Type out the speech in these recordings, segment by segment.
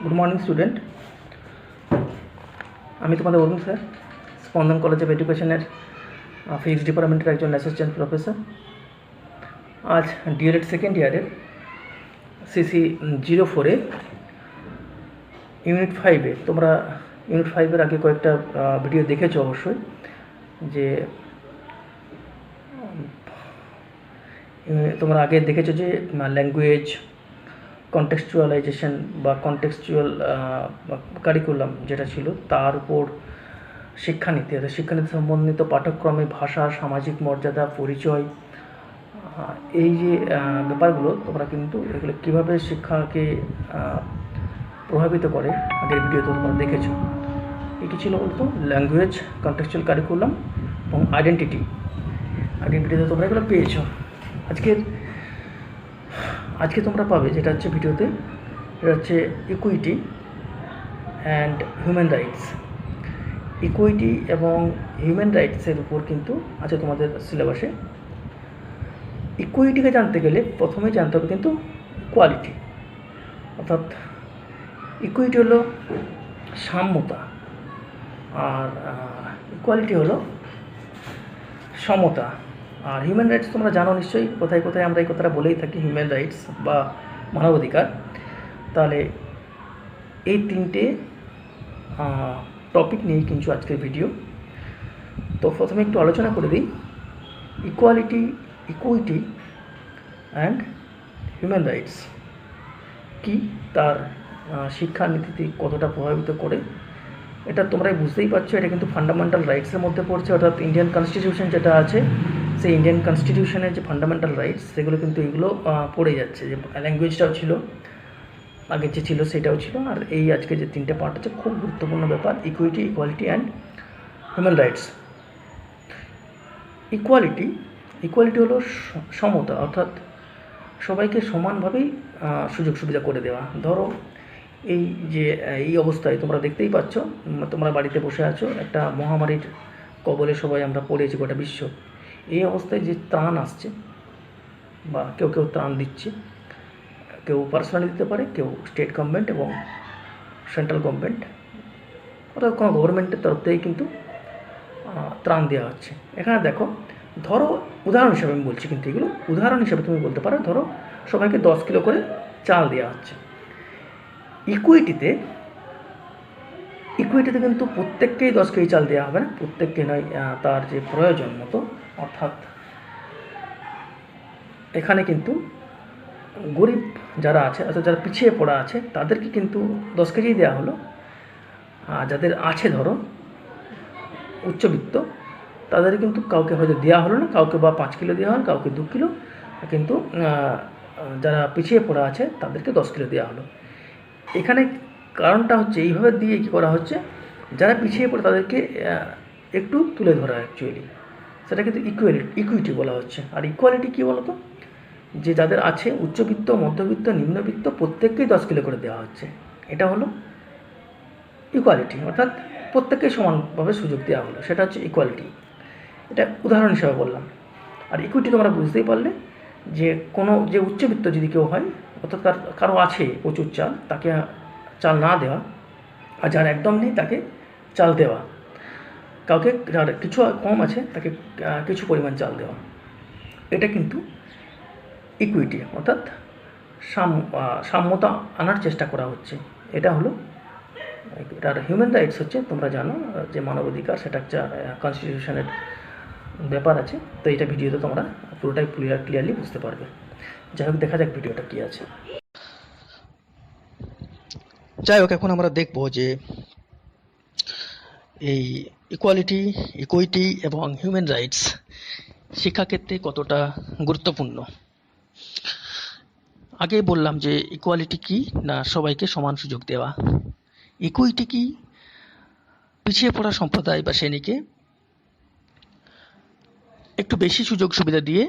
Good morning student. আমি তোমাদের অরুণ sir, স্পন্দন কলেজ অফ এডুকেশনের ফিজিক্স ডিপার্টমেন্টের একজন অ্যাসিস্ট্যান্ট প্রফেসর। আজ ডিএলএড সেকেন্ড ইয়ারের সিসি 04-এ ইউনিট 5-এ তোমরা ইউনিট 5-এর আগে কয়েকটা ভিডিও দেখেছো অবশ্যই, যে তোমরা আগে দেখেছো যে ল্যাঙ্গুয়েজ কন্টেক্সচুয়ালাইজেশন বা কন্টেক্সচুয়াল কারিকুলাম যেটা ছিল তার উপর শিক্ষানীতি, অর্থাৎ শিক্ষানীতি সম্বন্ধিত পাঠ্যক্রমে ভাষা, সামাজিক মর্যাদা, পরিচয়, এই যে ব্যাপারগুলো তোমরা কিন্তু এগুলো কীভাবে শিক্ষাকে প্রভাবিত করে আগের ভিডিওতে তোমরা দেখেছো। এটি ছিল বলতো ল্যাঙ্গুয়েজ কন্টেক্সচুয়াল কারিকুলাম এবং আইডেন্টিটি। আগের ভিডিওতে তোমরা এগুলো পেয়েছো। আজকে তোমরা পাবে যেটা হচ্ছে ভিডিওতে, এটা হচ্ছে equity and human rights. Equity এবং হিউম্যান রাইটসের উপর কিন্তু আছে তোমাদের সিলেবাসে। ইকুইটিকে জানতে গেলে প্রথমেই জানতে হবে কিন্তু ইকুয়ালিটি, অর্থাৎ ইকুইটি হলো সাম্যতা আর ইকুয়ালিটি হলো সমতা। আর হিউম্যান রাইটস তোমরা জানো নিশ্চয়ই, কোথায় কোথায় আমরা এই কথাটা বলেই থাকি, হিউম্যান রাইটস বা মানবাধিকার। তাহলে এই তিনটে টপিক নিয়ে কিন্তু আজকের ভিডিও। তো প্রথমে একটু আলোচনা করে দিই ইকুইটি অ্যান্ড হিউম্যান রাইটস কি, তার শিক্ষানীতিতে কতটা প্রভাবিত করে, এটা তোমরাই বুঝতেই পারছো। এটা কিন্তু ফান্ডামেন্টাল রাইটসের মধ্যে পড়ছে, অর্থাৎ ইন্ডিয়ান কনস্টিটিউশন যেটা আছে, সেই ইন্ডিয়ান কনস্টিটিউশনের যে ফান্ডামেন্টাল রাইটস সেগুলো কিন্তু এগুলো পড়ে যাচ্ছে। যে ল্যাঙ্গুয়েজটাও ছিল, আগে যে ছিল সেটাও ছিল, আর এই আজকে যে তিনটে পার্ট আছে খুব গুরুত্বপূর্ণ ব্যাপার, equity, equality and human rights. Equality হলো সমতা, অর্থাৎ সবাইকে সমানভাবেই সুযোগ সুবিধা করে দেওয়া। ধরো এই যে এই অবস্থায় তোমরা দেখতেই পাচ্ছ, তোমরা বাড়িতে বসে আছো, একটা মহামারীর কবলে সবাই আমরা পড়েছি, গোটা বিশ্ব। এই অবস্থায় যে ত্রাণ আসছে বা কেউ কেউ ত্রাণ দিচ্ছে, কেউ পার্সোনালি দিতে পারে, কেউ স্টেট গভর্নমেন্ট এবং সেন্ট্রাল গভর্নমেন্ট, অর্থাৎ কোনো গভর্নমেন্টের তরফ থেকেই কিন্তু ত্রাণ দেওয়া হচ্ছে। এখানে দেখো, ধরো উদাহরণ হিসাবে আমি বলছি, কিন্তু এগুলো উদাহরণ হিসাবে তুমি বলতে পারো। ধরো সবাইকে 10 কিলো করে চাল দেওয়া হচ্ছে। ইকুইটিতে কিন্তু প্রত্যেককেই 10 কেজি চাল দেওয়া হবে না, প্রত্যেককে নয়, তার যে প্রয়োজন মতো। অর্থাৎ এখানে কিন্তু গরিব যারা আছে, অর্থাৎ যারা পিছিয়ে পড়া আছে, তাদেরকে কিন্তু 10 কেজি দেওয়া হলো। যাদের আছে ধরো উচ্চবিত্ত, তাদের কিন্তু কাউকে হয়তো দেওয়া হলো না, কাউকে বা 5 কিলো দেওয়া হলো, কাউকে 2 কিলো, কিন্তু যারা পিছিয়ে পড়া আছে তাদেরকে 10 কিলো দেওয়া হলো। এখানে কারণটা হচ্ছে এইভাবে দিয়ে কী করা হচ্ছে, যারা পিছিয়ে পড়ে তাদেরকে একটু তুলে ধরা, অ্যাকচুয়ালি সেটা কিন্তু ইকুইটি বলা হচ্ছে। আর ইকুয়ালিটি কী বলো তো, যে যাদের আছে উচ্চবিত্ত, মধ্যবিত্ত, নিম্নবিত্ত, প্রত্যেককেই 10 কিলো করে দেওয়া হচ্ছে। এটা হলো ইকুয়ালিটি, অর্থাৎ প্রত্যেককে সমানভাবে সুযোগ দেওয়া হলো, সেটা হচ্ছে ইকুয়ালিটি। এটা উদাহরণ হিসাবে বললাম। আর ইকুইটি তোমরা বুঝতেই পারলে, যে কোনো যে উচ্চবিত্ত যদি কেউ হয়, অর্থাৎ কারো আছে প্রচুর চাল, তাকে চাল না দেওয়া, আর যার একদম নেই তাকে চাল দেওয়া, কাউকে যার কিছু কম আছে তাকে কিছু পরিমাণ চাল দেওয়া, এটা কিন্তু ইকুইটি, অর্থাৎ সাম্যতা আনার চেষ্টা করা হচ্ছে। এটা হলো। আর হিউম্যান রাইটস হচ্ছে, তোমরা জানো যে মানবাধিকার, সেটা একটা কনস্টিটিউশনের ব্যাপার আছে। তো এটা ভিডিওতে তোমরা পুরোটাই ক্লিয়ারলি বুঝতে পারবে। যাই হোক, দেখা যাক ভিডিওটা কী আছে। যাই হোক, এখন আমরা দেখব যে এই ইকুইটি এবং হিউম্যান রাইটস শিক্ষাক্ষেত্রে কতটা গুরুত্বপূর্ণ। আগেই বললাম যে ইকুয়ালিটি কি না, সবাইকে সমান সুযোগ দেওয়া। ইকুইটি কি, পিছিয়ে পড়া সম্প্রদায় বা শ্রেণীকে একটু বেশি সুযোগ সুবিধা দিয়ে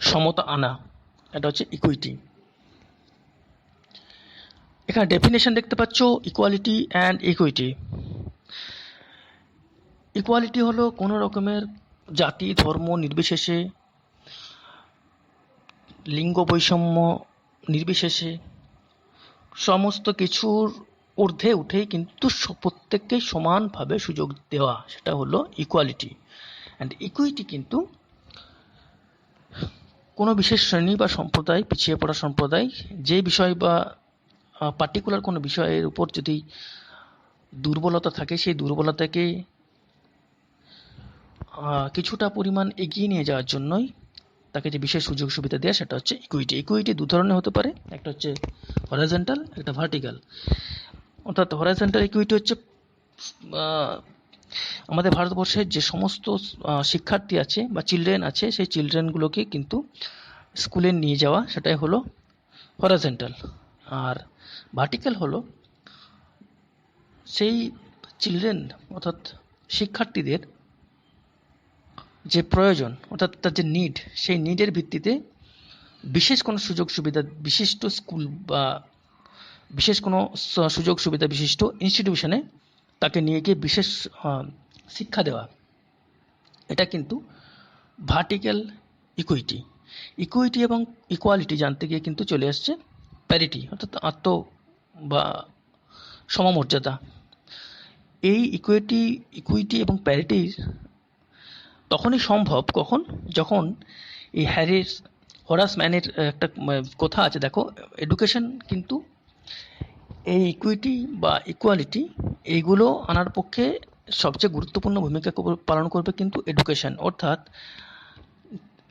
সমতা আনা, এটা হচ্ছে ইকুইটি। এখানে ডেফিনেশন দেখতে পাচ্ছ, ইকুয়ালিটি অ্যান্ড ইকুইটি। ইকুয়ালিটি হলো কোনো রকমের জাতি, ধর্ম নির্বিশেষে, লিঙ্গ বৈষম্য নির্বিশেষে সমস্ত কিছুর ঊর্ধ্বে উঠেই কিন্তু প্রত্যেককে সমানভাবে সুযোগ দেওয়া, সেটা হলো ইকুয়ালিটি। অ্যান্ড ইকুইটি কিন্তু কোনো বিশেষ শ্রেণী বা সম্প্রদায়, পিছিয়ে পড়া সম্প্রদায়, যে বিষয় বা পার্টিকুলার কোনো বিষয়ের উপর যদি দুর্বলতা থাকে, সেই দুর্বলতাকে কিছুটা পরিমাণ এগিয়ে নিয়ে যাওয়ার জন্যই তাকে যে বিশেষ সুযোগ সুবিধা দেওয়া, সেটা হচ্ছে ইকুইটি। ইকুইটি দু ধরনের হতে পারে, একটা হচ্ছে হরাইজন্টাল, একটা ভার্টিক্যাল। অর্থাৎ হরাইজন্টাল ইকুইটি হচ্ছে আমাদের ভারতবর্ষের যে সমস্ত শিক্ষার্থী আছে বা চিলড্রেন আছে, সেই চিলড্রেনগুলোকে কিন্তু স্কুলে নিয়ে যাওয়া, সেটাই হলো হরাইজন্টাল। আর ভার্টিক্যাল হলো সেই চিলড্রেন অর্থাৎ শিক্ষার্থীদের যে প্রয়োজন, অর্থাৎ তার যে নিড, সেই নিডের ভিত্তিতে বিশেষ কোনো সুযোগ সুবিধা বিশিষ্ট স্কুল বা বিশেষ কোনো সুযোগ সুবিধা বিশিষ্ট ইনস্টিটিউশনে তাকে নিয়ে গিয়ে বিশেষ শিক্ষা দেওয়া, এটা কিন্তু ভার্টিক্যাল ইকুইটি। ইকুইটি এবং ইকুয়ালিটি জানতে গিয়ে কিন্তু চলে আসছে প্যারিটি, অর্থাৎ বা সমমর্যাদা। এই ইকুইটি এবং প্যারিটির তখনই সম্ভব যখন এই হোরাস ম্যানের একটা কথা আছে, দেখো, এডুকেশন কিন্তু এই ইকুইটি বা ইকুয়ালিটি এইগুলো আনার পক্ষে সবচেয়ে গুরুত্বপূর্ণ ভূমিকা পালন করবে কিন্তু এডুকেশন। অর্থাৎ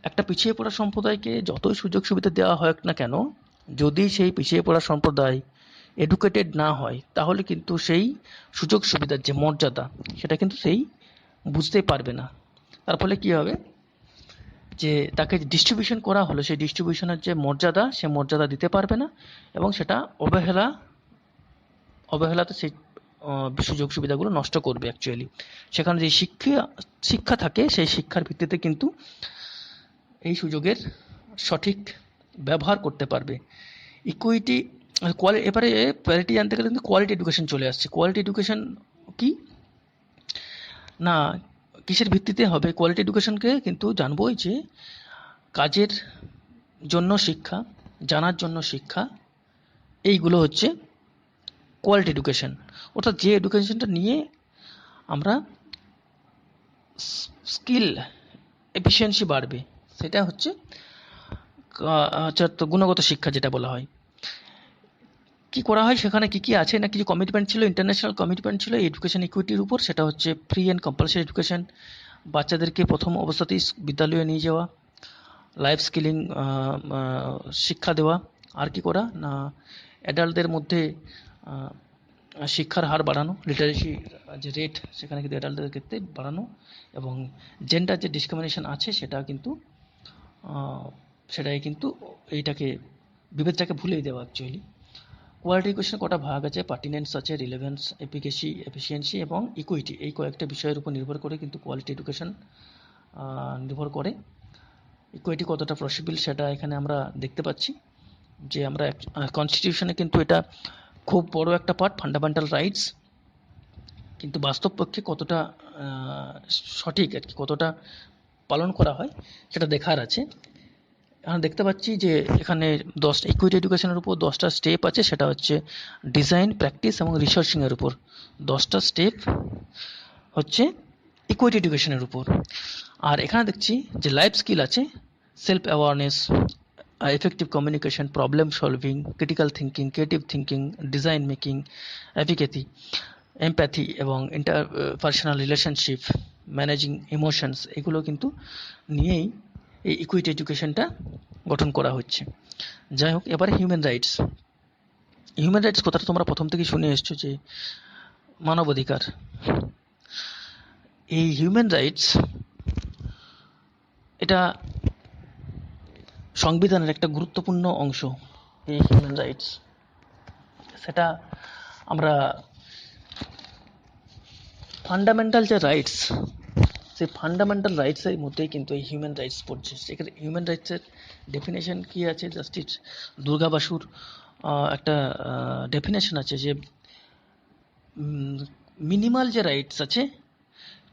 একটা পিছিয়ে পড়া সম্প্রদায়কে যতই সুযোগ সুবিধা দেওয়া হোক না কেন, যদি সেই পিছিয়ে পড়া সম্প্রদায় এডুকেটেড না হয়, তাহলে কিন্তু সেই সুযোগ সুবিধার যে মর্যাদা, সেটা কিন্তু সেই বুঝতেই পারবে না। তার ফলে কী হবে, যে তাকে ডিস্ট্রিবিউশন করা হলো, সেই ডিস্ট্রিবিউশনের যে মর্যাদা, সে মর্যাদা দিতে পারবে না, এবং সেটা অবহেলাতে সেই সুযোগ সুবিধাগুলো নষ্ট করবে অ্যাকচুয়ালি। সেখানে যে শিক্ষা থাকে, সেই শিক্ষার ভিত্তিতে কিন্তু এই সুযোগের সঠিক ব্যবহার করতে পারবে। ইকুইটি এবারে প্যারিটি জানতে গেলে কিন্তু কোয়ালিটি এডুকেশন চলে আসছে। কোয়ালিটি এডুকেশন কি না, কিসের ভিত্তিতে হবে? কোয়ালিটি এডুকেশনকে কিন্তু জানবোই যে কাজের জন্য শিক্ষা, জানার জন্য শিক্ষা, এইগুলো হচ্ছে কোয়ালিটি এডুকেশন। অর্থাৎ যে এডুকেশনটা নিয়ে আমরা স্কিল এফিসিয়েন্সি বাড়বে, সেটা হচ্ছে গুণগত শিক্ষা যেটা বলা হয়। কি করা হয় সেখানে, কি আছে না, কিছু কমিটমেন্ট ছিল, ইন্টারন্যাশনাল কমিটমেন্ট ছিল এডুকেশন ইকুইটির উপর। সেটা হচ্ছে ফ্রি অ্যান্ড কম্পালসারি এডুকেশন, বাচ্চাদেরকে প্রথম অবস্থাতেই বিদ্যালয়ে নিয়ে যাওয়া, লাইফ স্কিলিং শিক্ষা দেওয়া। আর কি করা না, অ্যাডাল্টদের মধ্যে শিক্ষার হার বাড়ানো, লিটারেসি যে রেট, সেখানে কিন্তু অ্যাডাল্টদের ক্ষেত্রে বাড়ানো, এবং জেন্ডার যে ডিসক্রিমিনেশন আছে সেটাই কিন্তু এইটাকে বিভেদটাকে ভুলিয়ে দেওয়া অ্যাকচুয়ালি। কোয়ালিটি এডুকেশন কটা ভাগ আছে, পার্টিনেন্স আছে, রিলেভেন্স, এফিসিয়েন্সি এবং ইকুইটি। এই কয়েকটা বিষয়ের উপর নির্ভর করে কিন্তু কোয়ালিটি এডুকেশন নির্ভর করে। ইকুইটি কতটা পসিবল সেটা এখানে আমরা দেখতে পাচ্ছি, যে আমরা কনস্টিটিউশনে কিন্তু এটা খুব বড় একটা পার্ট, ফান্ডামেন্টাল রাইটস, কিন্তু বাস্তব পক্ষে কতটা সঠিক আর কি, কতটা পালন করা হয় সেটা দেখার আছে। এখন দেখতে পাচ্ছি যে এখানে ইকুইটি এডুকেশনের উপর 10টা স্টেপ আছে। সেটা হচ্ছে ডিজাইন, প্র্যাকটিস এবং রিসার্চিংয়ের উপর 10টা স্টেপ হচ্ছে ইকুইটি এডুকেশনের উপর। আর এখানে দেখছি যে লাইফ স্কিল আছে, self awareness, effective communication, problem solving, critical thinking, creative thinking, design making, efficacy, empathy এবং ইন্টারপার্সোনাল রিলেশনশিপ, ম্যানেজিং ইমোশনস, এগুলো কিন্তু নিয়েই এই ইকুইটি এডুকেশনটা গঠন করা হচ্ছে। যাই হোক, এবারে হিউম্যান রাইটস কথাটা তোমরা প্রথম থেকেই শুনে এসছো, যে মানবাধিকার। এই হিউম্যান রাইটস এটা সংবিধানের একটা গুরুত্বপূর্ণ অংশ। এই হিউম্যান রাইটস, সেটা আমরা ফান্ডামেন্টাল যে রাইটস, সেই ফান্ডামেন্টাল রাইটসের মধ্যেই কিন্তু এই হিউম্যান রাইটস পড়ছে। সেখানে হিউম্যান রাইটসের ডেফিনেশন কী আছে, জাস্টিস দুর্গা বাসুর একটা ডেফিনেশন আছে, যে মিনিমাল যে রাইটস আছে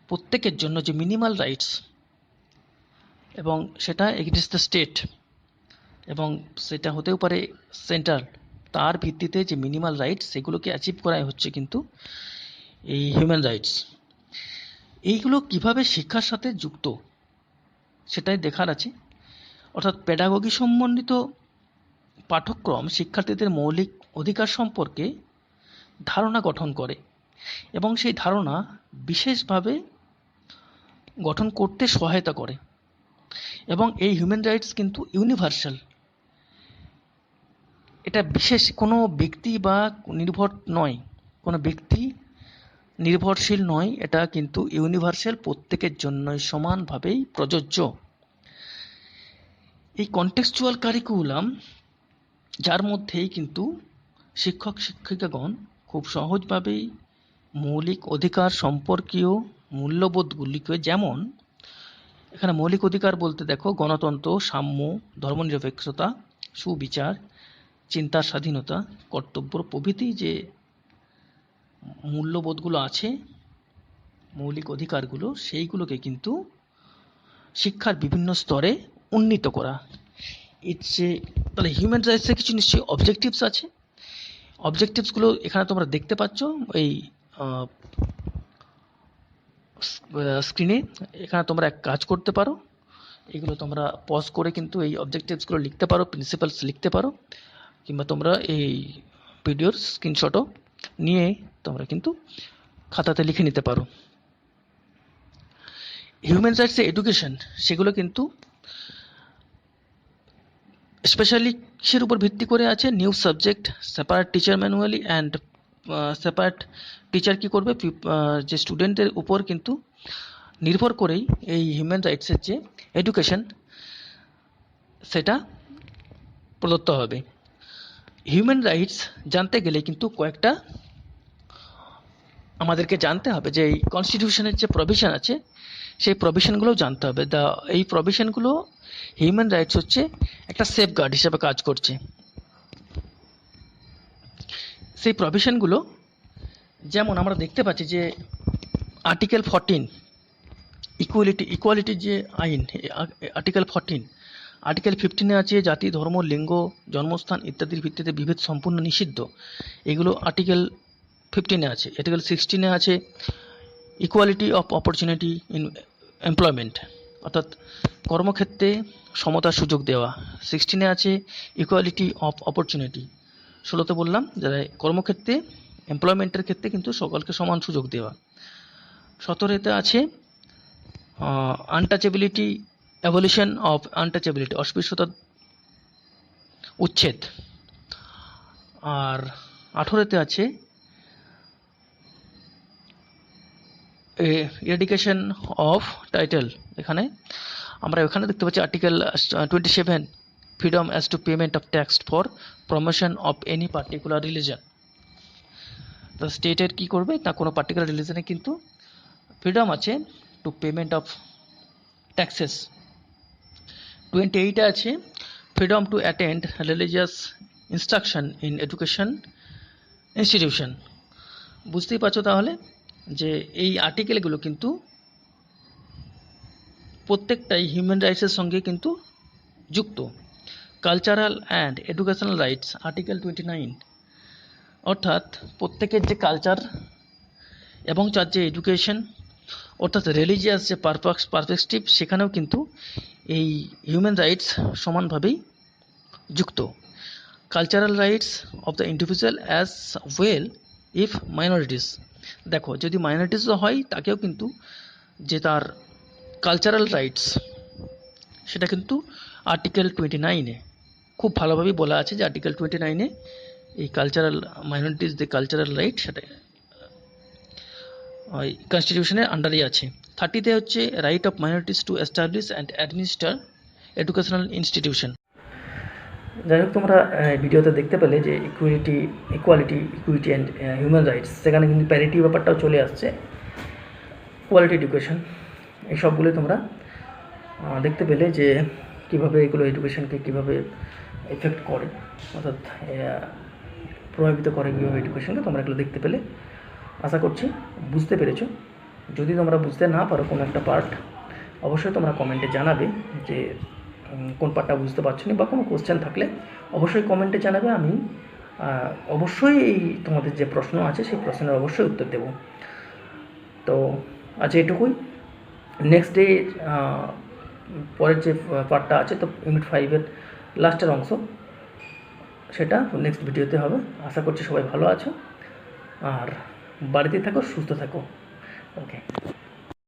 প্রত্যেকের জন্য, যে মিনিমাল রাইটস, এবং সেটা এগেইনস্ট দ্য স্টেট, এবং সেটা হতেও পারে সেন্ট্রাল, তার ভিত্তিতে যে মিনিমাল রাইটস সেগুলোকে অ্যাচিভ করাই হচ্ছে কিন্তু এই হিউম্যান রাইটস। এইগুলো কিভাবে শিক্ষার সাথে যুক্ত সেটাই দেখার আছে। অর্থাৎ পেডাগোগি সম্বন্ধিত পাঠ্যক্রম শিক্ষার্থীদের মৌলিক অধিকার সম্পর্কে ধারণা গঠন করে এবং সেই ধারণা বিশেষভাবে গঠন করতে সহায়তা করে। এবং এই হিউম্যান রাইটস কিন্তু ইউনিভার্সাল, এটা বিশেষ কোনো ব্যক্তি বা নির্ভর নয়, কোনো ব্যক্তি নির্ভরশীল নয়, এটা কিন্তু ইউনিভার্সাল, প্রত্যেকের জন্যই সমানভাবেই প্রযোজ্য। এই কন্টেক্সচুয়াল কারিকুলাম যার মধ্যেই কিন্তু শিক্ষক শিক্ষিকাগণ খুব সহজভাবেই মৌলিক অধিকার সম্পর্কীয় মূল্যবোধগুলিকে, যেমন এখানে মৌলিক অধিকার বলতে দেখো গণতন্ত্র, সাম্য, ধর্মনিরপেক্ষতা, সুবিচার, চিন্তার স্বাধীনতা, কর্তব্য প্রভৃতি যে মূল্যবোধগুলো আছে, মৌলিক অধিকারগুলো, সেইগুলোকে কিন্তু শিক্ষার বিভিন্ন স্তরে উন্নীত করা। তাহলে হিউম্যান রাইটসের কিছু নিশ্চয়ই অবজেক্টিভস আছে। অবজেক্টিভসগুলো এখানে তোমরা দেখতে পাচ্ছ এই স্ক্রিনে। এখানে তোমরা এক কাজ করতে পারো, এগুলো তোমরা পজ করে কিন্তু এই অবজেক্টিভসগুলো লিখতে পারো, প্রিন্সিপালস লিখতে পারো, কিংবা তোমরা এই ভিডিওর স্ক্রিনশটও নিয়ে তোমরা কিন্তু খাতাতে লিখে নিতে পারো। হিউম্যান রাইটস এডুকেশন সেগুলো কিন্তু স্পেশালি কিসের উপর ভিত্তি করে আছে? New subject, separate teacher manually and separate teacher কী করবে, যে স্টুডেন্টের উপর কিন্তু নির্ভর করেই এই হিউম্যান রাইটসের যে এডুকেশন সেটা প্রদত্ত হবে। হিউম্যান রাইটস জানতে গেলে কিন্তু কয়েকটা আমাদেরকে জানতে হবে, যে এই কনস্টিটিউশনের যে প্রভিশন আছে সেই প্রভিশনগুলোও জানতে হবে। এই প্রভিশনগুলো হিউম্যান রাইটস হচ্ছে একটা সেফগার্ড হিসেবে কাজ করছে। সেই প্রভিশনগুলো যেমন আমরা দেখতে পাচ্ছি যে আর্টিকেল 14 ইকুয়ালিটির যে আইন, আর্টিকেল 14, আর্টিকেল 15-এ আছে জাতি, ধর্ম, লিঙ্গ, জন্মস্থান ইত্যাদির ভিত্তিতে বিভেদ সম্পূর্ণ নিষিদ্ধ, এগুলো আর্টিকেল 15-এ আছে। আর্টিকেল 16-এ আছে equality of opportunity in employment, অর্থাৎ কর্মক্ষেত্রে সমতার সুযোগ দেওয়া। 16-এ আছে ইকুয়ালিটি অফ অপরচুনিটি, 16-তে বললাম যারা কর্মক্ষেত্রে এমপ্লয়মেন্টের ক্ষেত্রে কিন্তু সকলকে সমান সুযোগ দেওয়া। 17-তে আছে আনটাচেবিলিটি, অ্যাবলিশন অফ আনটাচেবিলিটি, অস্পৃশ্যতার উচ্ছেদ। আর 18-তে আছে এডুকেশন অফ টাইটেল। আমরা এখানে দেখতে পাচ্ছি article 27 freedom as to payment of tax for promotion of any particular religion. তো স্টেটের কি করবে না, কোনো পার্টিকুলার রিলিজনে কিন্তু ফ্রিডম আছে টু পেমেন্ট অফ ট্যাক্সেস। 28-এ আছে freedom to attend religious instruction in education institution. বুঝতেই পারছো তাহলে যে এই আর্টিকেলগুলো কিন্তু প্রত্যেকটাই হিউম্যান রাইটসের সঙ্গে কিন্তু যুক্ত। Cultural and educational rights article 29, অর্থাৎ প্রত্যেকের যে কালচার এবং তার যে এডুকেশন, অর্থাৎ রিলিজিয়াস যে পারস্পেক্টিভ, সেখানেও কিন্তু এই হিউম্যান রাইটস সমানভাবেই যুক্ত। Cultural rights of the individual as well if minorities, দেখো যদি মাইনরিটিসও হয় তাকেও কিন্তু যে তার কালচারাল রাইটস সেটা কিন্তু আর্টিকেল 29-এ খুব ভালোভাবেই বলা আছে, যে আর্টিকেল 29-এ এই কালচারাল মাইনরিটিস যে কালচারাল রাইট সেটা ওই কনস্টিটিউশনের আন্ডারেই আছে। 30-তে হচ্ছে right of minorities to establish and administer educational institution. যাই হোক, তোমরা ভিডিওতে দেখতে পেলে যে ইকুইটি অ্যান্ড হিউম্যান রাইটস, সেখানে কিন্তু প্যারিটি ব্যাপারটাও চলে আসছে, কোয়ালিটি এডুকেশন, এই সবগুলোই তোমরা দেখতে পেলে যে কীভাবে এগুলো এডুকেশনকে কীভাবে এফেক্ট করে, অর্থাৎ প্রভাবিত করে কীভাবে এডুকেশনকে, তোমরা এগুলো দেখতে পেলে। আশা করছি বুঝতে পেরেছো। যদি তোমরা বুঝতে না পারো কোনো একটা পার্ট, অবশ্যই তোমরা কমেন্টে জানাবে যে কোন পার্টটা বুঝতে পারছো না, বা কোনো কোশ্চেন থাকলে অবশ্যই কমেন্টে জানাবে, আমি অবশ্যই এই তোমাদের যে প্রশ্ন আছে সেই প্রশ্নের অবশ্যই উত্তর দেব। তো আজ এটুকুই। নেক্সট ডে পরের যে পার্টটা আছে, তো ইউনিট 5-এর লাস্টের অংশ, সেটা নেক্সট ভিডিওতে হবে। আশা করছি সবাই ভালো আছো আর বাড়িতে থাকো, সুস্থ থাকো। ওকে।